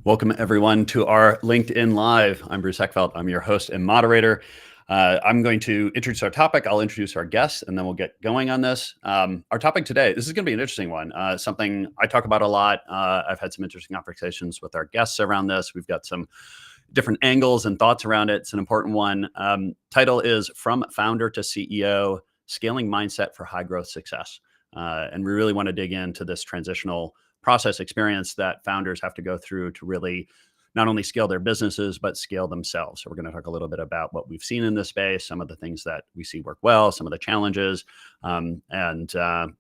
Welcome, everyone, to our LinkedIn Live. I'm Bruce Eckfeldt. I'm your host and moderator. I'm going to introduce our topic. I'll introduce our guests, and then we'll get going on this. Our topic today, this is going to be an interesting one, something I talk about a lot. I've had some interesting conversations with our guests around this. We've got some different angles and thoughts around it. It's an important one. Title is From Founder to CEO, Scaling Mindset for High Growth Success. And we really want to dig into this transitional process experience that founders have to go through to really not only scale their businesses, but scale themselves. So we're going to talk a little bit about what we've seen in this space, some of the things that we see work well, some of the challenges, and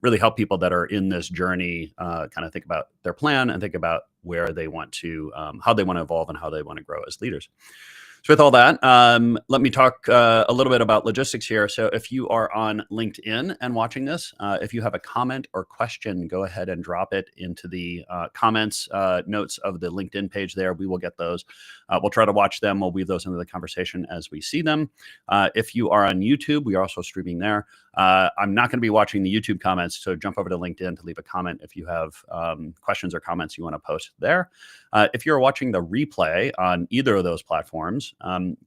really help people that are in this journey kind of think about their plan and think about where they want to, how they want to evolve and how they want to grow as leaders. So with all that, let me talk a little bit about logistics here. So if you are on LinkedIn and watching this, if you have a comment or question, go ahead and drop it into the comments notes of the LinkedIn page there. We will get those. We'll try to watch them. We'll weave those into the conversation as we see them. If you are on YouTube, we are also streaming there. I'm not going to be watching the YouTube comments, so jump over to LinkedIn to leave a comment if you have questions or comments you want to post there. If you're watching the replay on either of those platforms,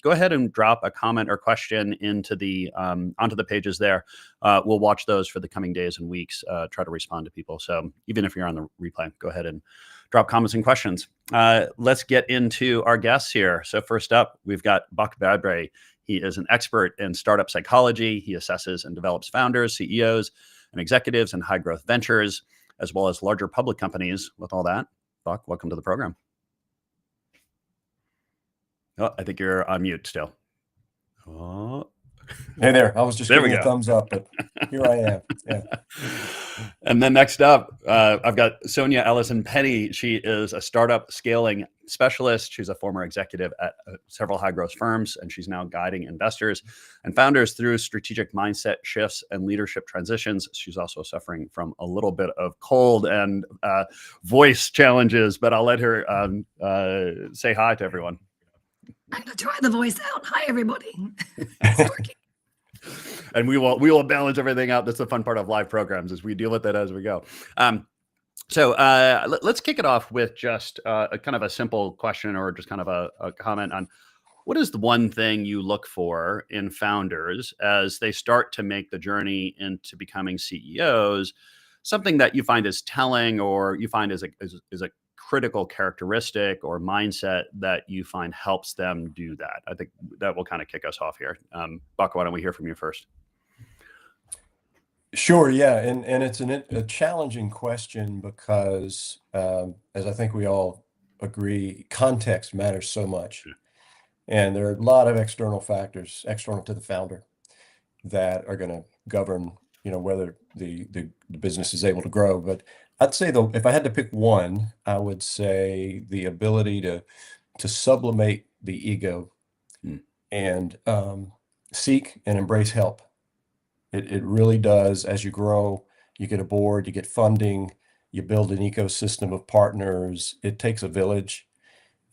go ahead and drop a comment or question into the onto the pages there. We'll watch those for the coming days and weeks, try to respond to people. So even if you're on the replay, go ahead and drop comments and questions. Let's get into our guests here. So first up, we've got Buck Badbray. He is an expert in startup psychology. He assesses and develops founders, CEOs, and executives in high growth ventures, as well as larger public companies. With all that, Buck, welcome to the program. Oh, I think you're on mute still. Oh. Hey there. I was just giving a thumbs up, but here I am. Yeah. And then next up, I've got Sonia Ellison Penny. She is a startup scaling specialist. She's a former executive at several high growth firms, and she's now guiding investors and founders through strategic mindset shifts and leadership transitions. She's also suffering from a little bit of cold and voice challenges, but I'll let her say hi to everyone. I'm going to try the voice out. Hi, everybody. It's working. And we will balance everything out. That's the fun part of live programs, is we deal with it as we go. So let's kick it off with just a kind of a simple question, or just kind of a comment on what is the one thing you look for in founders as they start to make the journey into becoming CEOs, something that you find is telling, or you find is a critical characteristic or mindset that you find helps them do that. I think that will kind of kick us off here. Buck, why don't we hear from you first? Sure. Yeah. And it's a challenging question because, as I think we all agree, context matters so much. And there are a lot of external factors, external to the founder, that are going to govern, whether the business is able to grow. But I'd say, though, if I had to pick one, I would say the ability to sublimate the ego and seek and embrace help. It really does. As you grow, you get a board, you get funding, you build an ecosystem of partners. It takes a village,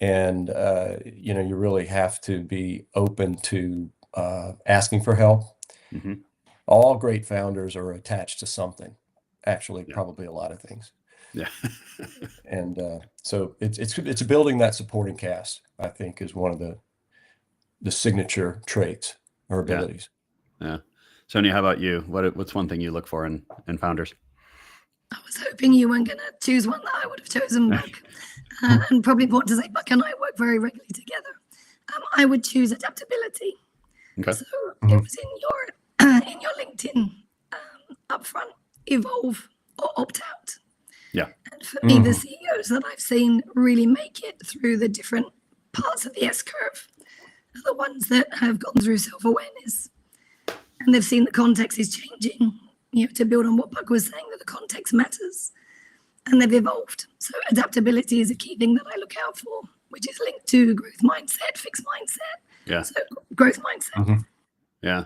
and you really have to be open to asking for help. Mm-hmm. All great founders are attached to something. Actually, probably a lot of things. Yeah. And so it's building that supporting cast, I think, is one of the signature traits or abilities. Yeah. Sonia, how about you? What's one thing you look for in founders? I was hoping you weren't going to choose one that I would have chosen, Buck. And probably important to say, Buck and I work very regularly together. I would choose adaptability. Okay. So it was in your LinkedIn upfront, evolve or opt out. Yeah. And for me, the CEOs that I've seen really make it through the different parts of the S-curve are the ones that have gone through self-awareness. And they've seen the context is changing, to build on what Buck was saying, that the context matters. And they've evolved. So adaptability is a key thing that I look out for, which is linked to growth mindset, fixed mindset. Yeah. So growth mindset. Mm-hmm. Yeah.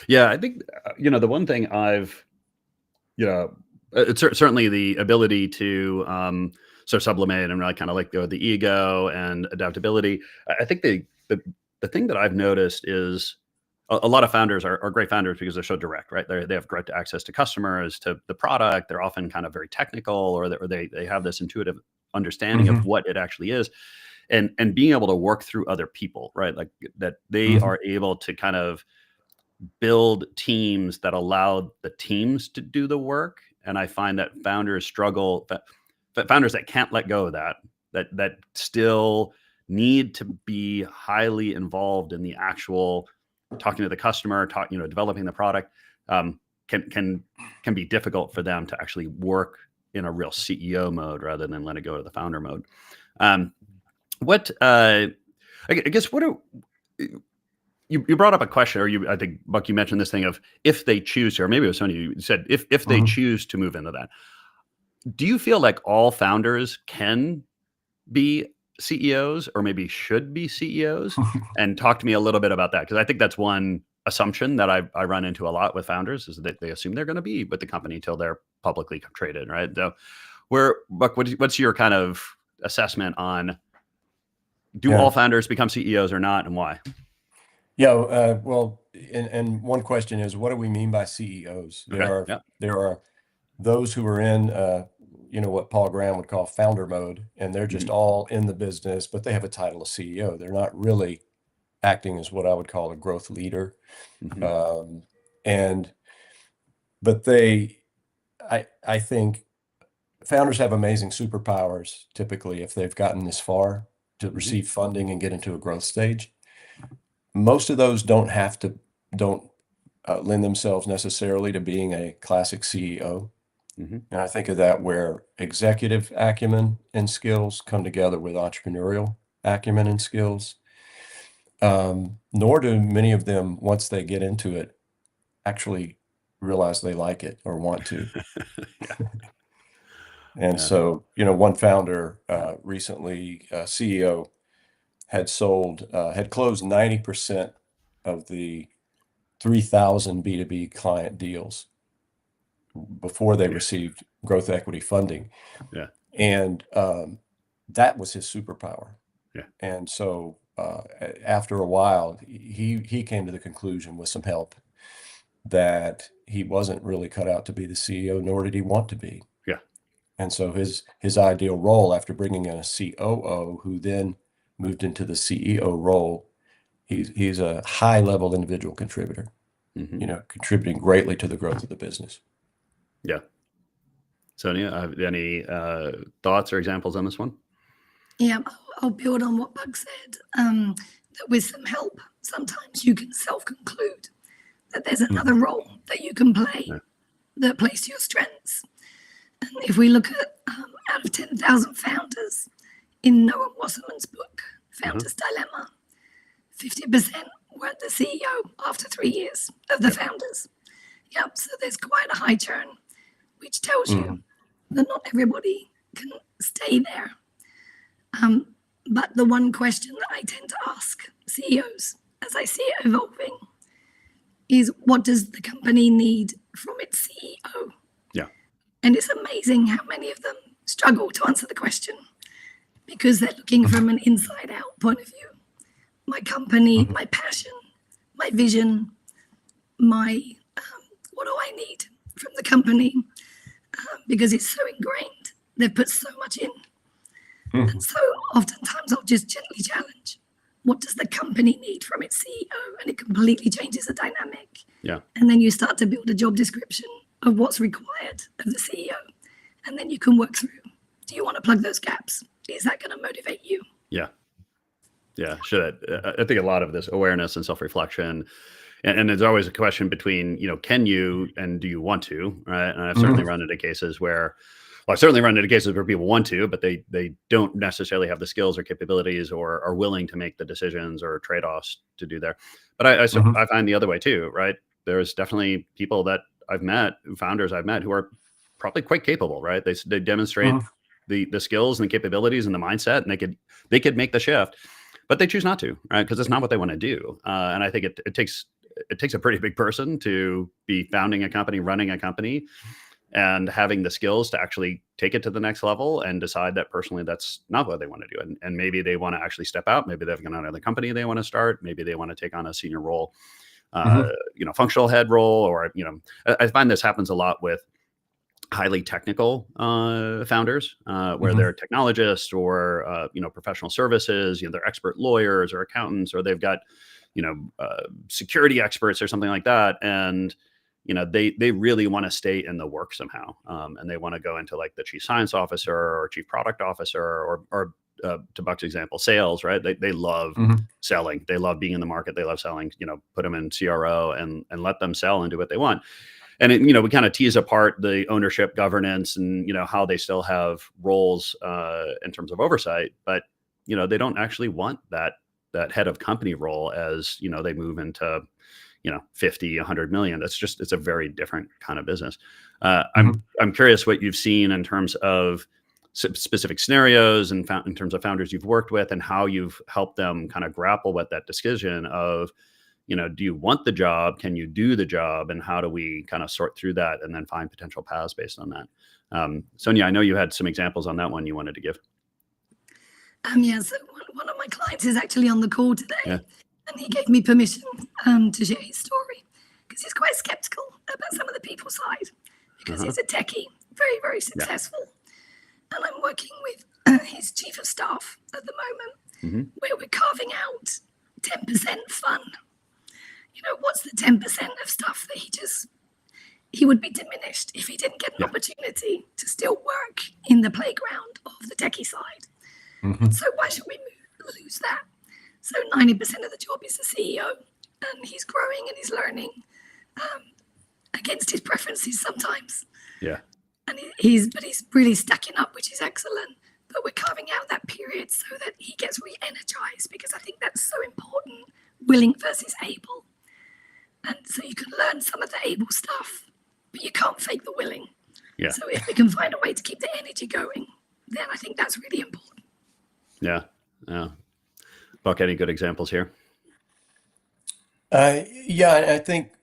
Yeah. I think, the one thing I've, it's certainly the ability to sort of sublimate and really kind of let go of the ego and adaptability. I think the thing that I've noticed is a lot of founders are great founders because they're so direct, right? They have great access to customers, to the product. They're often kind of very technical, or they have this intuitive understanding of what it actually is, and being able to work through other people, right? Like that they are able to kind of build teams that allow the teams to do the work. And I find that founders struggle, founders that can't let go of that still need to be highly involved in the actual talking to the customer, developing the product, can be difficult for them to actually work in a real CEO mode rather than let it go to the founder mode. I guess what are you brought up a question, or I think, Buck, you mentioned this thing of if they choose to, or maybe it was Sonny, you said if they choose to move into that. Do you feel like all founders can be CEOs or maybe should be CEOs? And talk to me a little bit about that, because I think that's one assumption that I run into a lot with founders, is that they assume they're going to be with the company until they're publicly traded, right? So Buck, what's your kind of assessment on do all founders become CEOs or not, and why? Yeah, well, and one question is, what do we mean by CEOs? There are those who are in, what Paul Graham would call founder mode, and they're just all in the business, but they have a title of CEO. They're not really acting as what I would call a growth leader. But I think founders have amazing superpowers, typically, if they've gotten this far to receive funding and get into a growth stage. Most of those don't lend themselves necessarily to being a classic CEO. And I think of that where executive acumen and skills come together with entrepreneurial acumen and skills. Nor do many of them, once they get into it, actually realize they like it or want to. So, one founder recently, CEO, had closed 90% of the 3,000 B2B client deals before they received growth equity funding. And that was his superpower. And so after a while, he came to the conclusion, with some help, that he wasn't really cut out to be the CEO, nor did he want to be. And so his ideal role, after bringing in a COO who then moved into the CEO role, he's a high-level individual contributor, contributing greatly to the growth of the business. Sonia, any thoughts or examples on this one? Yeah, I'll build on what Bug said. That with some help, sometimes you can self-conclude that there's another role that you can play that plays to your strengths. And if we look at out of 10,000 founders in Noah Wasserman's book, Founder's Dilemma, 50% were the CEO after 3 years of the founders. So there's quite a high churn, which tells you that not everybody can stay there. But the one question that I tend to ask CEOs as I see it evolving is, what does the company need from its CEO? And it's amazing how many of them struggle to answer the question, because they're looking from an inside out point of view. My company, my passion, my vision, what do I need from the company? Because it's so ingrained. They've put so much in. And so oftentimes I'll just gently challenge, what does the company need from its CEO? And it completely changes the dynamic. And then you start to build a job description of what's required of the CEO. And then you can work through, do you want to plug those gaps? Is that going to motivate you? Should I think a lot of this awareness and self-reflection, and there's always a question between, can you and do you want to, right? And I've certainly run into cases where people want to, but they don't necessarily have the skills or capabilities or are willing to make the decisions or trade-offs to do there. But I find the other way too, right? There's definitely people that founders I've met who are probably quite capable, right? They demonstrate the skills and the capabilities and the mindset, and they could make the shift, but they choose not to, right? Because it's not what they want to do. And I think it takes a pretty big person to be founding a company, running a company, and having the skills to actually take it to the next level and decide that personally that's not what they want to do. And maybe they want to actually step out. Maybe they've got another company they want to start. Maybe they want to take on a senior role, functional head role, or, I find this happens a lot with highly technical founders, where they're technologists or professional services. They're expert lawyers or accountants, or they've got security experts or something like that, and they really want to stay in the work somehow, and they want to go into like the chief science officer or chief product officer or to Buck's example, sales, right? They love selling. They love being in the market. They love selling. Put them in CRO and let them sell and do what they want. And we kind of tease apart the ownership, governance, and how they still have roles in terms of oversight, but they don't actually want that head of company role as they move into 50, 100 million. It's a very different kind of business. I'm curious what you've seen in terms of specific scenarios and in terms of founders you've worked with, and how you've helped them kind of grapple with that decision of, do you want the job? Can you do the job? And how do we kind of sort through that and then find potential paths based on that? Sonia, I know you had some examples on that one you wanted to give. Yeah, so one of my clients is actually on the call today, Yeah. and he gave me permission to share his story because he's quite skeptical about some of the people side, because he's a techie, very, very successful. And I'm working with his chief of staff at the moment, where we're carving out 10% fun. What's the 10% of stuff that he would be diminished if he didn't get an opportunity to still work in the playground of the techie side. So why should we lose that? So 90% of the job is the CEO, and he's growing and he's learning against his preferences sometimes. Yeah. And he's really stacking up, which is excellent. But we're carving out that period so that he gets re-energized, because I think that's so important, willing versus able. And so you can learn some of the able stuff, but you can't fake the willing. Yeah. So if we can find a way to keep the energy going, then I think that's really important. Yeah. Yeah. Buck, any good examples here? Yeah, I think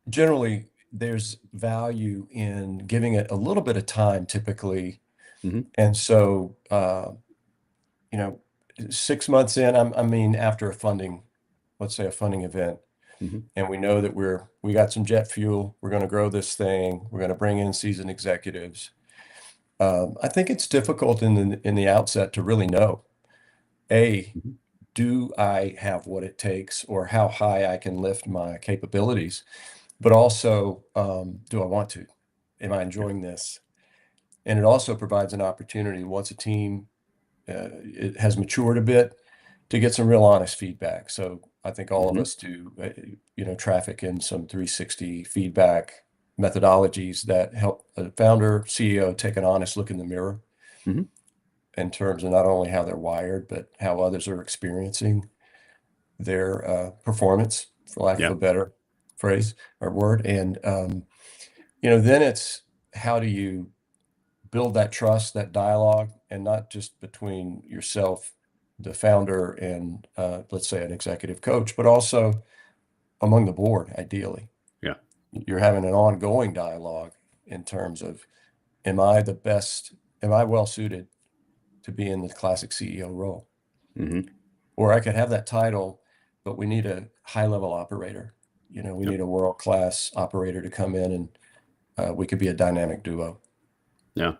generally there's value in giving it a little bit of time typically. And so, 6 months in, I mean, after let's say a funding event, and we know that we got some jet fuel, we're going to grow this thing, we're going to bring in seasoned executives. I think it's difficult in the outset to really know, do I have what it takes, or how high I can lift my capabilities, but also, do I want to? Am I enjoying this? And it also provides an opportunity, once a team it has matured a bit, to get some real honest feedback. So I think all of us do, traffic in some 360 feedback methodologies that help a founder, CEO take an honest look in the mirror in terms of not only how they're wired, but how others are experiencing their performance, for lack of a better phrase or word. And, then it's how do you build that trust, that dialogue, and not just between yourself, the founder, and let's say an executive coach, but also among the board, ideally. Yeah. You're having an ongoing dialogue in terms of, am I well suited to be in the classic CEO role? Or I could have that title, but we need a high-level operator. We need a world-class operator to come in, and we could be a dynamic duo. Yeah.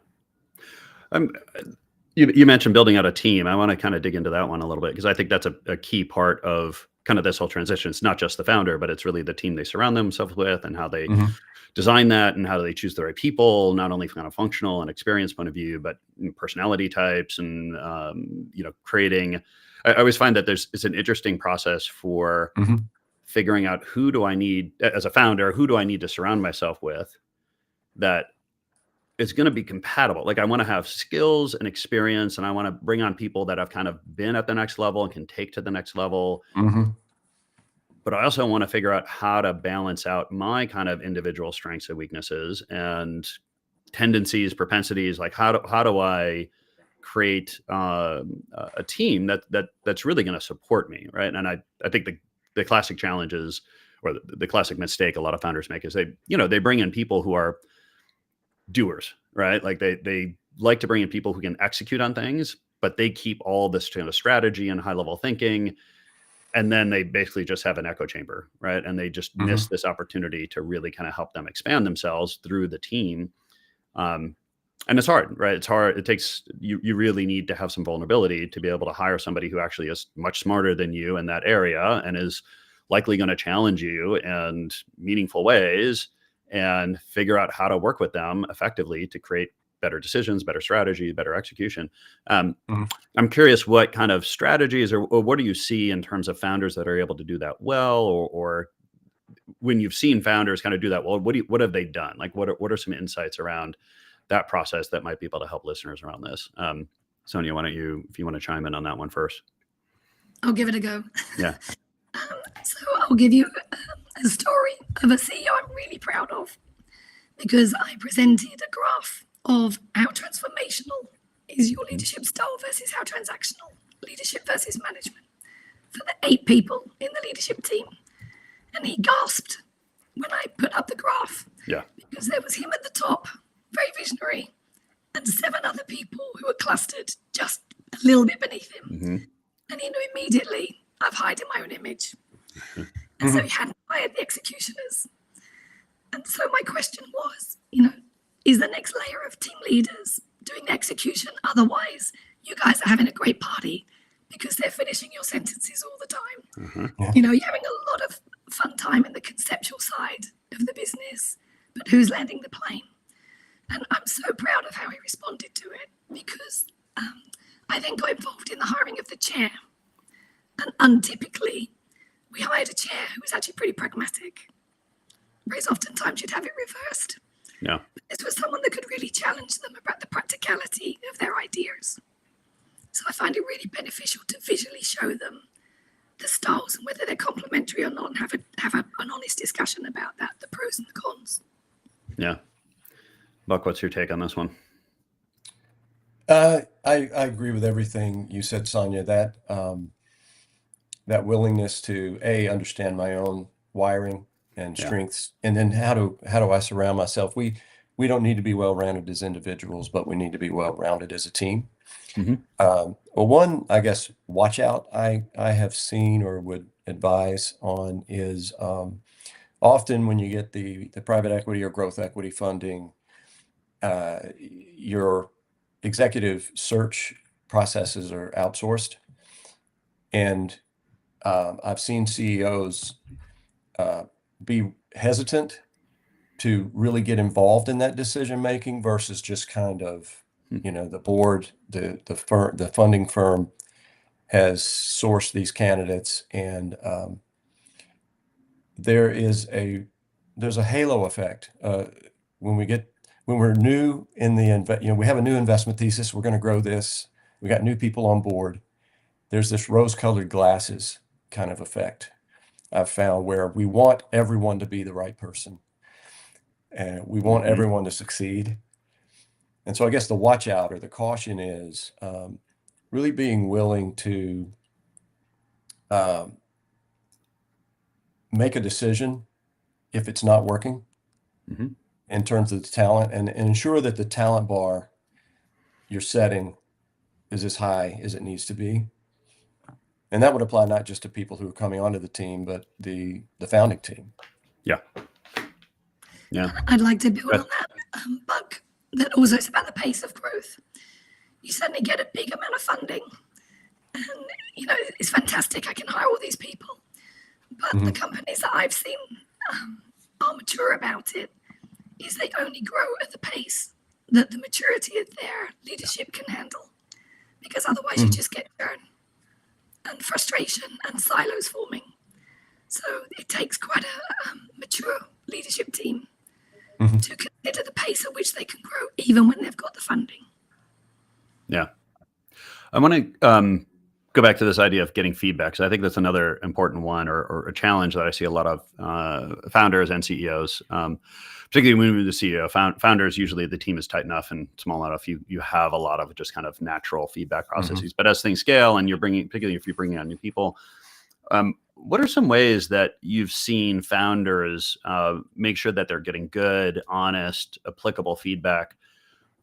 You mentioned building out a team. I want to kind of dig into that one a little bit, because I think that's a key part of kind of this whole transition. It's not just the founder, but it's really the team they surround themselves with, and how they design that, and how do they choose the right people, not only from kind of functional and experience point of view, but personality types, and creating. I always find that it's an interesting process for figuring out, who do I need as a founder, who do I need to surround myself with that is going to be compatible. Like, I want to have skills and experience, and I want to bring on people that have kind of been at the next level and can take to the next level. But I also want to figure out how to balance out my kind of individual strengths and weaknesses and tendencies, propensities. Like, how do I create a team that's really going to support me, right? And I think the classic challenges, or the classic mistake a lot of founders make, is they bring in people who are doers, right? Like, they like to bring in people who can execute on things, but they keep all this kind of strategy and high level thinking. and then they basically just have an echo chamber, right? And they just Mhm. miss this opportunity to really kind of help them expand themselves through the team. And it's hard, right? It's hard. It takes you really need to have some vulnerability to be able to hire somebody who actually is much smarter than you in that area and is likely going to challenge you in meaningful ways and figure out how to work with them effectively to create better decisions, better strategy, better execution. Mhm. I'm curious what kind of strategies or what do you see in terms of founders that are able to do that well, or when you've seen founders kind of do that well, what have they done? Like what are some insights around that process that might be able to help listeners around this? Sonia, why don't you, if you want to chime in on that one first? I'll give it a go. Yeah. So I'll give you a story of a CEO I'm really proud of, because I presented a graph of how transformational is your leadership style versus how transactional leadership versus management for the 8 people in the leadership team. And he gasped when I put up the graph, Yeah. because there was him at the top, very visionary, and 7 other people who were clustered just a little bit beneath him. Mm-hmm. And he knew immediately, I've hired in my own image. And so he hadn't hired the executioners. And so my question was, is the next layer of team leaders doing the execution? Otherwise, you guys are having a great party because they're finishing your sentences all the time. Mm-hmm. Yeah. You're having a lot of fun time in the conceptual side of the business, but who's landing the plane? And I'm so proud of how he responded to it, because I then got involved in the hiring of the chair. And untypically, we hired a chair who was actually pretty pragmatic. Whereas oftentimes you'd have it reversed. Yeah. But this was someone that could really challenge them about the practicality of their ideas. So I find it really beneficial to visually show them the styles and whether they're complementary or not, and have an honest discussion about that, the pros and the cons. Yeah. Buck, what's your take on this one? I agree with everything you said, Sonia. That willingness to understand my own wiring and Yeah. strengths, and then how do I surround myself? We don't need to be well-rounded as individuals, but we need to be well-rounded as a team. Mm-hmm. Well, one, I guess, watch out I have seen or would advise on is often when you get the private equity or growth equity funding, your executive search processes are outsourced. And I've seen CEOs be hesitant to really get involved in that decision making versus just kind of, the board, the funding firm has sourced these candidates, and there's a halo effect when we're new in we have a new investment thesis. We're going to grow this. We got new people on board. There's this rose-colored glasses kind of effect I've found, where we want everyone to be the right person, and we want Mm-hmm. everyone to succeed. And so I guess the watch out or the caution is really being willing to make a decision if it's not working Mm-hmm. in terms of the talent, and ensure that the talent bar you're setting is as high as it needs to be. And that would apply not just to people who are coming onto the team, but the founding team. Yeah. Yeah. I'd like to build Right. on that, Buck, that also is about the pace of growth. You suddenly get a big amount of funding, and it's fantastic. I can hire all these people, but the companies that I've seen are mature about it. Is they only grow at the pace that the maturity of their leadership can handle, because otherwise you just get churn and frustration and silos forming. So it takes quite a mature leadership team to consider the pace at which they can grow, even when they've got the funding. Yeah. I want to go back to this idea of getting feedback, because I think that's another important one, or a challenge that I see a lot of founders and CEOs, particularly when you're the CEO. Founders, usually the team is tight enough and small enough, you have a lot of just kind of natural feedback processes. But as things scale and particularly if you're bringing on new people, what are some ways that you've seen founders make sure that they're getting good, honest, applicable feedback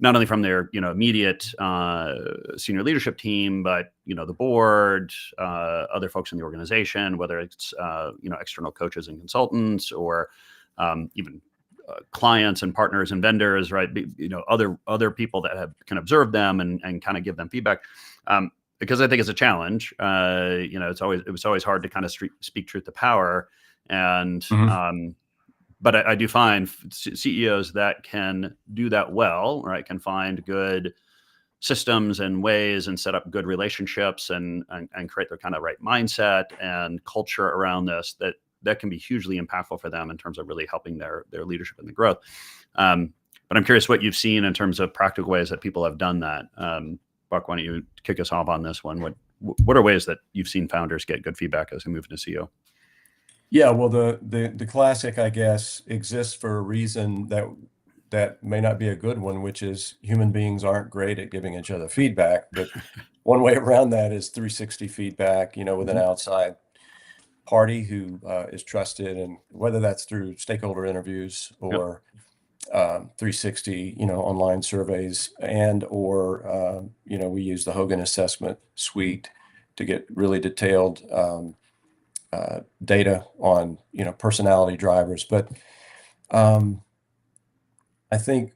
not only from their, immediate senior leadership team, but, the board, other folks in the organization, whether it's, external coaches and consultants, or even clients and partners and vendors, right? Other people that can observe them and kind of give them feedback. Because I think it's a challenge. It was always hard to kind of speak truth to power. And, but I do find CEOs that can do that well, right, can find good systems and ways and set up good relationships and create their kind of right mindset and culture around this, that can be hugely impactful for them in terms of really helping their leadership and the growth. But I'm curious what you've seen in terms of practical ways that people have done that. Buck, why don't you kick us off on this one? What are ways that you've seen founders get good feedback as they move into CEO? Yeah, well, the classic, I guess, exists for a reason that may not be a good one, which is human beings aren't great at giving each other feedback. But one way around that is 360 feedback, with an outside party who is trusted, and whether that's through stakeholder interviews or 360, online surveys, or we use the Hogan assessment suite to get really detailed data on, personality drivers. But I think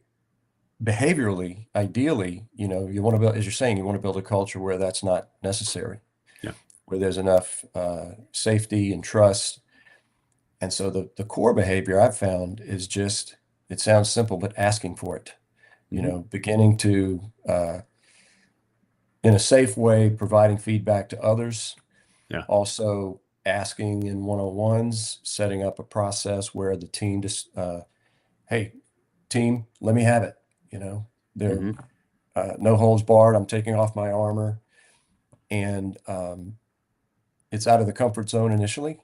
behaviorally, ideally, you want to build, as you're saying, you want to build a culture where that's not necessary, where there's enough safety and trust. And so the core behavior I've found is just, it sounds simple, but asking for it, beginning to, in a safe way, providing feedback to others. Also asking in one-on-ones, setting up a process where the team just, hey, team, let me have it. There, no holds barred. I'm taking off my armor, and it's out of the comfort zone initially,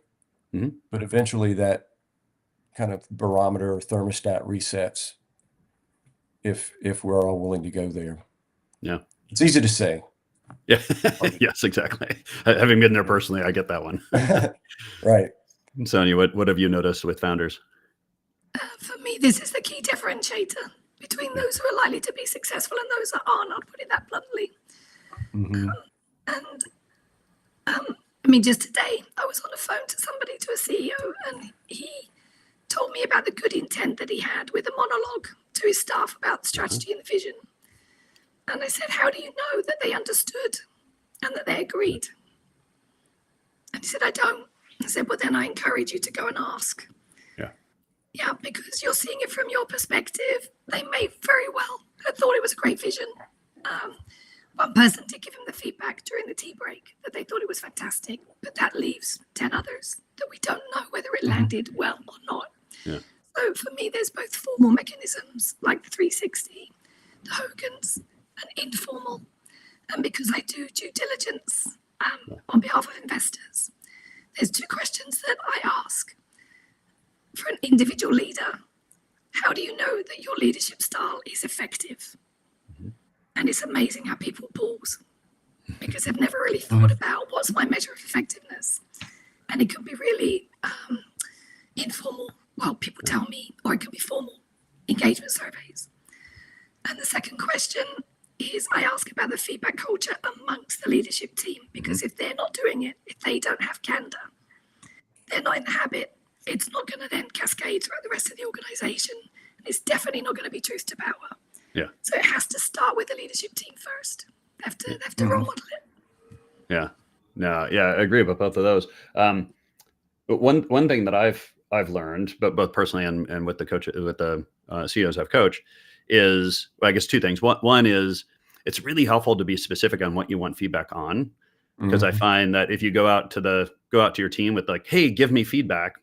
but eventually that kind of barometer or thermostat resets if we're all willing to go there. Yeah, it's easy to say. Yeah. Yes, exactly. Having been there personally, I get that one. Right. Sonia, what have you noticed with founders? For me, this is the key differentiator between those who are likely to be successful and those that aren't. I'll put it that bluntly. Just today, I was on the phone to somebody, to a CEO, and he told me about the good intent that he had with a monologue to his staff about the strategy and the vision. And I said, how do you know that they understood and that they agreed? And he said, I don't. I said, well, then I encourage you to go and ask. Yeah, because you're seeing it from your perspective. They may very well have thought it was a great vision. One person did give him the feedback during the tea break that they thought it was fantastic, but that leaves 10 others that we don't know whether it landed well or not. So for me, there's both formal mechanisms like the 360, the Hogans, and informal. And because I do due diligence on behalf of investors, there's two questions that I ask. For an individual leader, how do you know that your leadership style is effective? And it's amazing how people pause because they've never really thought about what's my measure of effectiveness. And it can be really informal. Well, people tell me, or it can be formal engagement surveys. And the second question is I ask about the feedback culture amongst the leadership team, because if they're not doing it, if they don't have candor, they're not in the habit, it's not going to then cascade throughout the rest of the organization. It's definitely not going to be truth to power. So it has to start with the leadership team first. They have to role model it. I agree with both of those. But one thing that I've learned, but both personally and with the CEOs I've coached, is, well, I guess two things. One is it's really helpful to be specific on what you want feedback on, because I find that if you go out to your team with like, hey, give me feedback,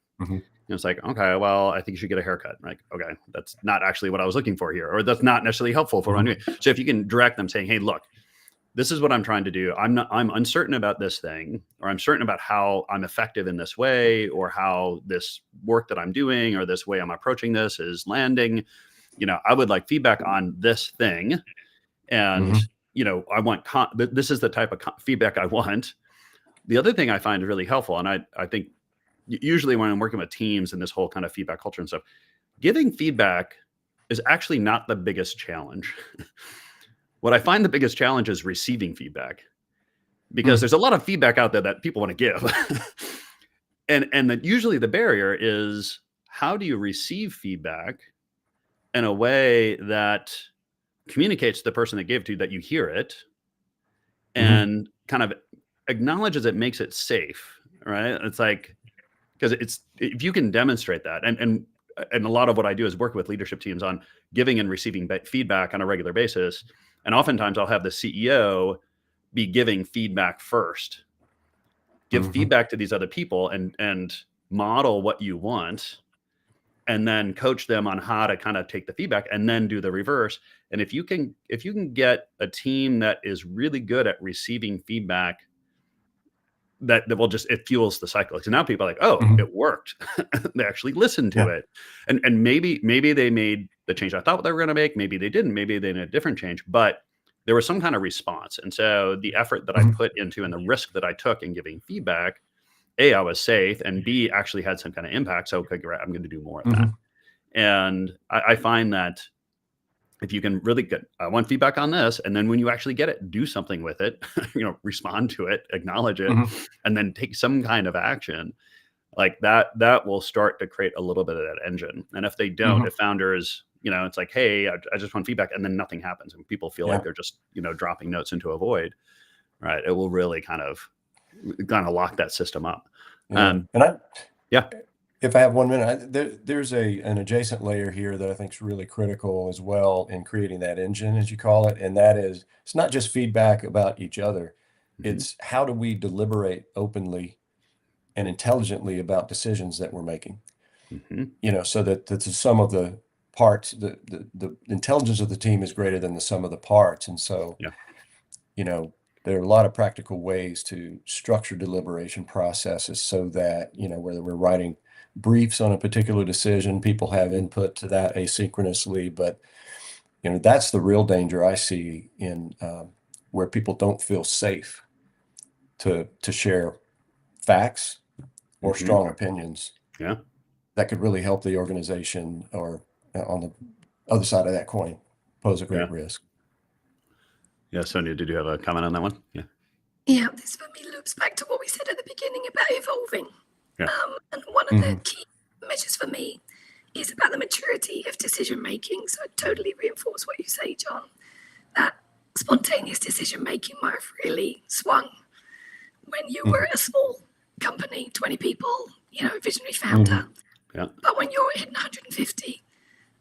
it's like, okay, well, I think you should get a haircut. Like, okay, that's not actually what I was looking for here, or that's not necessarily helpful for what I'm doing. So if you can direct them saying, hey, look, this is what I'm trying to do. I'm uncertain about this thing, or I'm certain about how I'm effective in this way, or how this work that I'm doing, or this way I'm approaching this is landing. I would like feedback on this thing. And, I want, this is the type of feedback I want. The other thing I find really helpful, and I think usually when I'm working with teams and this whole kind of feedback culture and stuff, giving feedback is actually not the biggest challenge. What I find the biggest challenge is receiving feedback, because there's a lot of feedback out there that people want to give. and that usually the barrier is, how do you receive feedback in a way that communicates to the person that gave it to you that you hear it, and kind of acknowledges it, makes it safe, right? It's like, because if you can demonstrate that, and a lot of what I do is work with leadership teams on giving and receiving feedback on a regular basis. And oftentimes I'll have the CEO be giving feedback first, give feedback to these other people, and model what you want, and then coach them on how to kind of take the feedback and then do the reverse. And if you can get a team that is really good at receiving feedback, that will just, it fuels the cycle. So now people are like, oh, it worked. They actually listened to it. And maybe they made the change I thought they were going to make. Maybe they didn't. Maybe they made a different change, but there was some kind of response. And so the effort that I put into and the risk that I took in giving feedback, A, I was safe, and B, actually had some kind of impact. So, okay, great, I'm going to do more of that. And I find that if you can really get, I want feedback on this, and then when you actually get it, do something with it, respond to it, acknowledge it, and then take some kind of action, like that will start to create a little bit of that engine. And if they don't, if founders, it's like, hey, I just want feedback, and then nothing happens, and people feel like they're just, dropping notes into a void, right? It will really kind of lock that system up. If I have 1 minute, there's an adjacent layer here that I think is really critical as well in creating that engine, as you call it. And that is, it's not just feedback about each other. It's how do we deliberate openly and intelligently about decisions that we're making, so that the sum of the parts, the intelligence of the team is greater than the sum of the parts. And so, there are a lot of practical ways to structure deliberation processes so that, whether we're writing briefs on a particular decision, people have input to that asynchronously, but that's the real danger I see in where people don't feel safe to share facts or strong opinions that could really help the organization, or on the other side of that coin, pose a great risk. Yeah, Sonia, did you have a comment on that one? Yeah, this for me loops back to what we said at the beginning about evolving. And one of the key measures for me is about the maturity of decision making. So I totally reinforce what you say, John, that spontaneous decision making might have really swung when you were a small company, 20 people, visionary founder. But when you're hitting 150,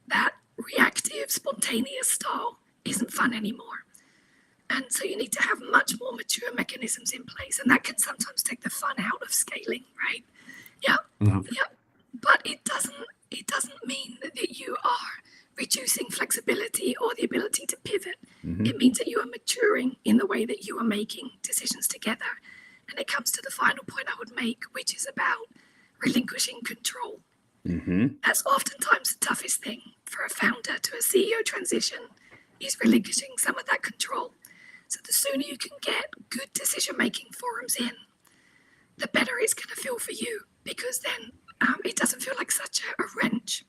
that reactive, spontaneous style isn't fun anymore. And so you need to have much more mature mechanisms in place. And that can sometimes take the fun out of scaling, right? But it doesn't mean that you are reducing flexibility or the ability to pivot. It means that you are maturing in the way that you are making decisions together. And it comes to the final point I would make, which is about relinquishing control. That's oftentimes the toughest thing for a founder to a CEO transition, is relinquishing some of that control. So the sooner you can get good decision-making forums in, the better it's going to feel for you, because then it doesn't feel like such a wrench.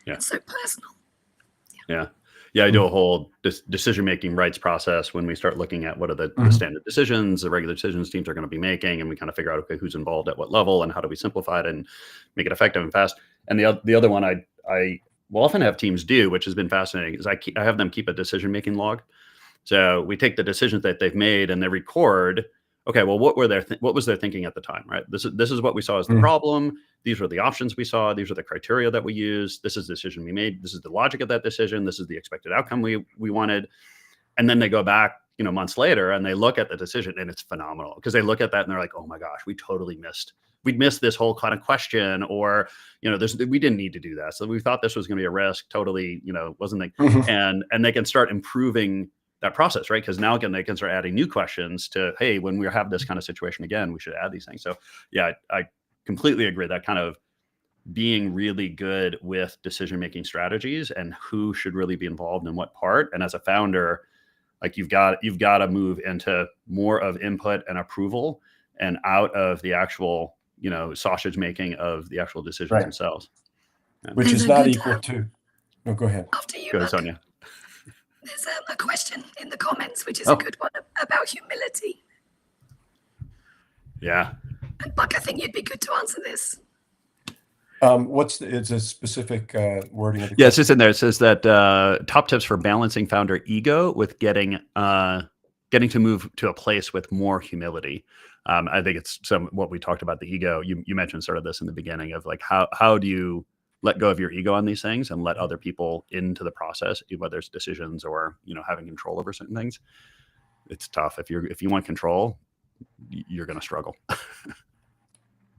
It's so personal. I do a whole decision-making rights process when we start looking at what are the standard decisions, the regular decisions teams are going to be making, and we kind of figure out, okay, who's involved at what level, and how do we simplify it and make it effective and fast. And the other one I will often have teams do, which has been fascinating, is I have them keep a decision-making log. So we take the decisions that they've made and they record, okay, well, what was their thinking at the time, right? This is what we saw as the problem. These were the options we saw. These are the criteria that we used. This is the decision we made. This is the logic of that decision. This is the expected outcome we wanted. And then they go back, months later, and they look at the decision, and it's phenomenal, because they look at that and they're like, oh my gosh, we totally missed this whole kind of question, or, we didn't need to do that. So we thought this was going to be a risk. Totally, wasn't and they can start improving that process, right? Because now again, they can start adding new questions to, hey, when we have this kind of situation again, we should add these things. So I completely agree that kind of being really good with decision-making strategies and who should really be involved in what part. And as a founder, like you've got to move into more of input and approval and out of the actual, sausage making of the actual decisions themselves. Which is not equal to No, go ahead. After you, Go, Buck. Sonia. There's a question in the comments, which is Oh. a good one, about humility. Yeah. And Buck, I think you'd be good to answer this. It's a specific wording of the Yeah, it's question? just in there. It says that top tips for balancing founder ego with getting to move to a place with more humility. I think it's what we talked about, the ego. You mentioned sort of this in the beginning of like how do you let go of your ego on these things and let other people into the process, whether it's decisions or having control over certain things. It's tough. If you want control, you're going to struggle.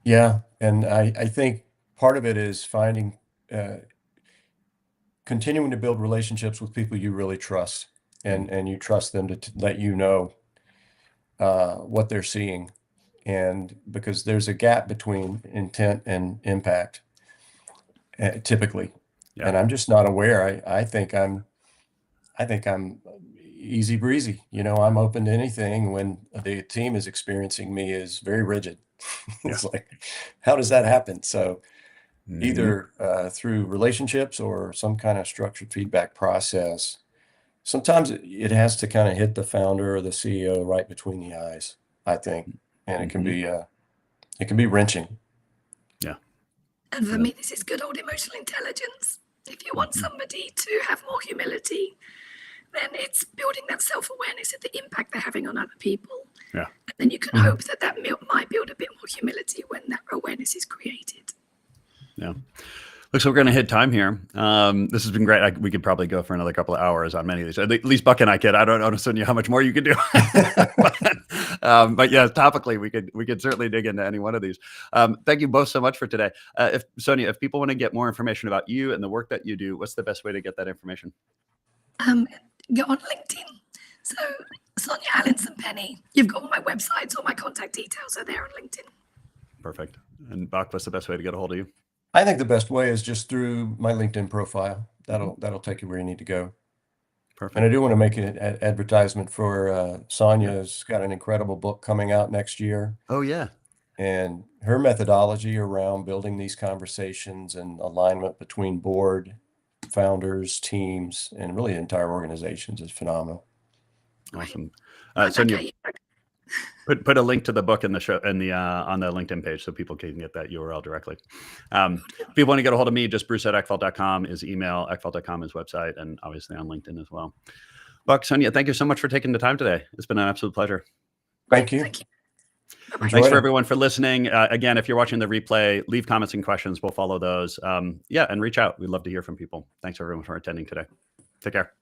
Yeah, and I think part of it is finding, continuing to build relationships with people you really trust, and you trust them to let you know what they're seeing, and because there's a gap between intent and impact, typically, Yeah. and I'm just not aware. I think I'm easy breezy. I'm open to anything when the team is experiencing me as very rigid. It's like, how does that happen? So either through relationships or some kind of structured feedback process, sometimes it has to kind of hit the founder or the CEO right between the eyes, I think, and it can be wrenching. Yeah. And for me, this is good old emotional intelligence. If you want somebody to have more humility, then it's building that self-awareness of the impact they're having on other people. Yeah. And then you can hope that might build a bit more humility when that awareness is created. Yeah. Looks like we're going to hit time here. This has been great. We could probably go for another couple of hours on many of these. At least Buck and I could. I don't know, Sonia, how much more you could do. but yeah, topically, we could certainly dig into any one of these. Thank you both so much for today. Sonia, if people want to get more information about you and the work that you do, what's the best way to get that information? Go on LinkedIn. So Sonia Allinson Penny. You've got all my websites, all my contact details are there on LinkedIn. Perfect. And Buck, what's the best way to get a hold of you? I think the best way is just through my LinkedIn profile. That'll take you where you need to go. Perfect. And I do want to make an advertisement for Sonia's got an incredible book coming out next year. Oh, yeah. And her methodology around building these conversations and alignment between board, founders, teams, and really entire organizations is phenomenal. Awesome. Sonia, put a link to the book in the show on the LinkedIn page so people can get that URL directly. If you want to get a hold of me, just bruce@eckfeldt.com is email, eckfeldt.com is website, and obviously on LinkedIn as well. Buck, Sonia, thank you so much for taking the time today. It's been an absolute pleasure. Thank you. Thanks for everyone for listening. Again, if you're watching the replay, leave comments and questions. We'll follow those. And reach out. We'd love to hear from people. Thanks everyone for attending today. Take care.